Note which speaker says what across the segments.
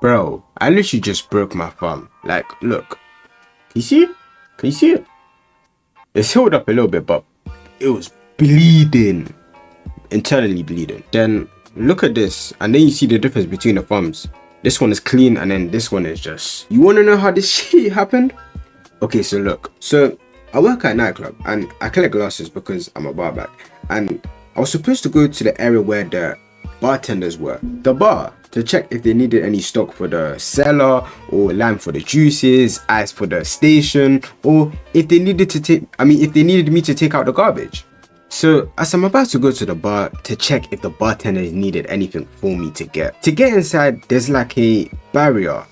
Speaker 1: Bro, I literally just broke my thumb. Like, look. Can you see it? Can you see it? It's healed up a little bit, but it was bleeding. Internally bleeding. Then look at this, and then you see the difference between the thumbs. This one is clean, and then this one is just... You want to know how this shit happened? Okay, so look. So I work at a nightclub, and I collect glasses because I'm a barback. And I was supposed to go to the area where the bartenders were. The bar, to check if they needed any stock for the cellar, or lime for the juices, ice for the station, or if they needed if they needed me to take out the garbage. So as I'm about to go to the bar to check if the bartenders needed anything for me to get inside, there's like a barrier.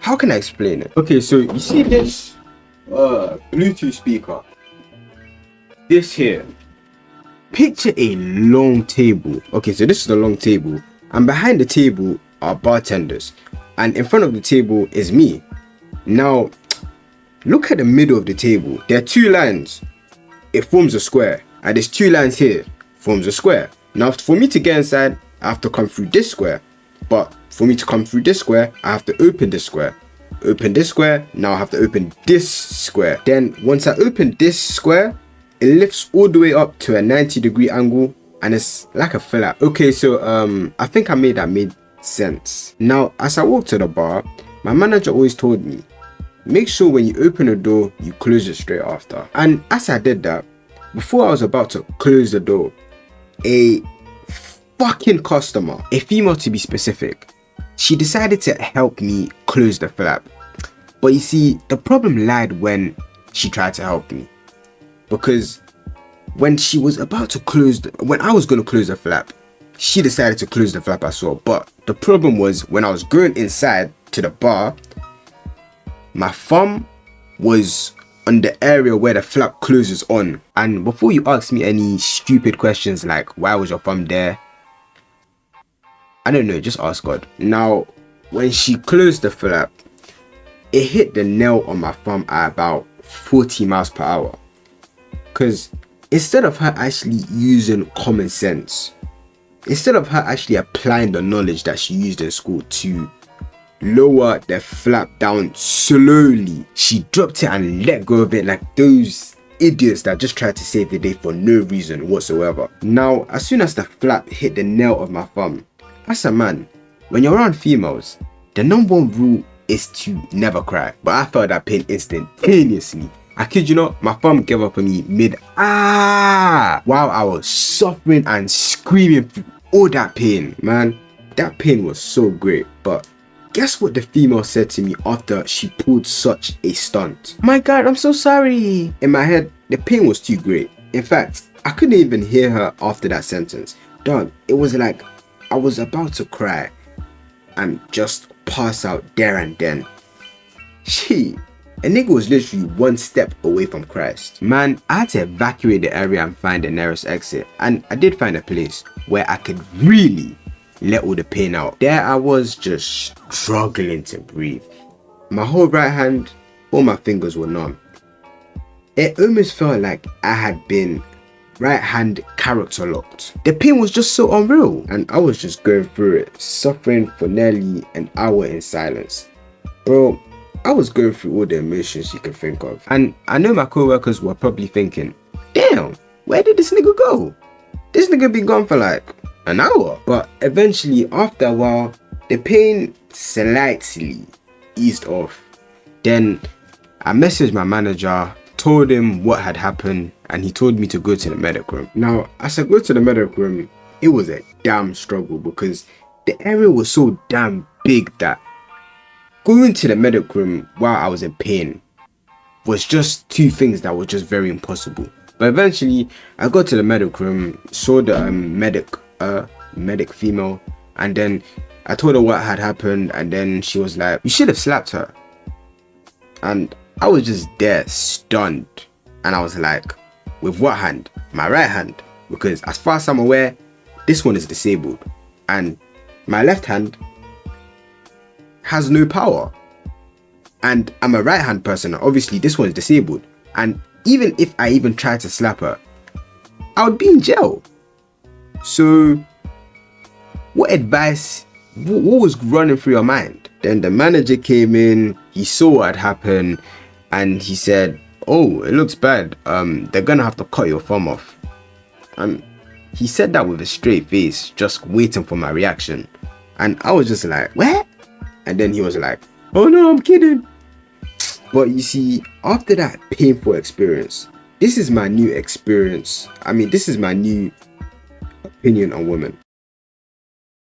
Speaker 1: How can I explain it? Okay, so you see this Bluetooth speaker, this here. Picture a long table. Okay, so this is the long table, and behind the table are bartenders, and in front of the table is me. Now look at the middle of the table. There are two lines, it forms a square, and there's two lines here, forms a square. Now for me to get inside, I have to come through this square, but for me to come through this square, I have to open this square. Open this square, now I have to open this square. Then once I open this square, it lifts all the way up to a 90-degree angle, and it's like a flat. Okay, so I think that made sense. Now as I walked to the bar, my manager always told me, make sure when you open the door, you close it straight after. And as I did that, before I was about to close the door, a fucking customer, a female to be specific, she decided to help me close the flap. But you see, the problem lied when she tried to help me. Because when she was about to when I was going to close the flap, she decided to close the flap as well. But the problem was, when I was going inside to the bar, my thumb was on the area where the flap closes on. And before you ask me any stupid questions like, why was your thumb there? I don't know, just ask God. Now, when she closed the flap, it hit the nail on my thumb at about 40 miles per hour. Because instead of her actually using common sense, instead of her actually applying the knowledge that she used in school to lower the flap down slowly, she dropped it and let go of it like those idiots that just tried to save the day for no reason whatsoever. Now, as soon as the flap hit the nail of my thumb, as a man, when you're around females, the number one rule is to never cry. But I felt that pain instantaneously. I kid you not, my thumb gave up on me while I was suffering and screaming through all that pain. Man, that pain was so great. But guess what the female said to me after she pulled such a stunt? My God, I'm so sorry. In my head, the pain was too great. In fact, I couldn't even hear her after that sentence. Dog, it was like I was about to cry and just pass out there and then. A nigga was literally one step away from Christ. Man, I had to evacuate the area and find the nearest exit. And I did find a place where I could really let all the pain out. There I was just struggling to breathe. My whole right hand, all my fingers were numb. It almost felt like I had been right hand character locked. The pain was just so unreal, and I was just going through it, suffering for nearly an hour in silence. Bro, I was going through all the emotions you can think of. And I know my co-workers were probably thinking, damn, where did this nigga go? This nigga been gone for like an hour. But eventually, after a while, the pain slightly eased off. Then I messaged my manager, told him what had happened, and he told me to go to the medic room. Now, as I go to the medic room, it was a damn struggle because the area was so damn big that going to the medic room while I was in pain was just two things that were just very impossible. But eventually, I got to the medic room, saw the medic female, and then I told her what had happened, and then she was like, you should have slapped her. And I was just there, stunned. And I was like, with what hand? My right hand. Because as far as I'm aware, this one is disabled. And my left hand has no power. And I'm a right hand person. Obviously, this one is disabled. And even if I even tried to slap her, I would be in jail. So, what advice what was running through your mind? Then the manager came in, he saw what had happened, and he said, oh, it looks bad. They're gonna have to cut your thumb off. He said that with a straight face, just waiting for my reaction. And I was just like, what? And then he was like, oh no, I'm kidding. But you see, after that painful experience, this is my new experience. I mean, this is my new opinion on women.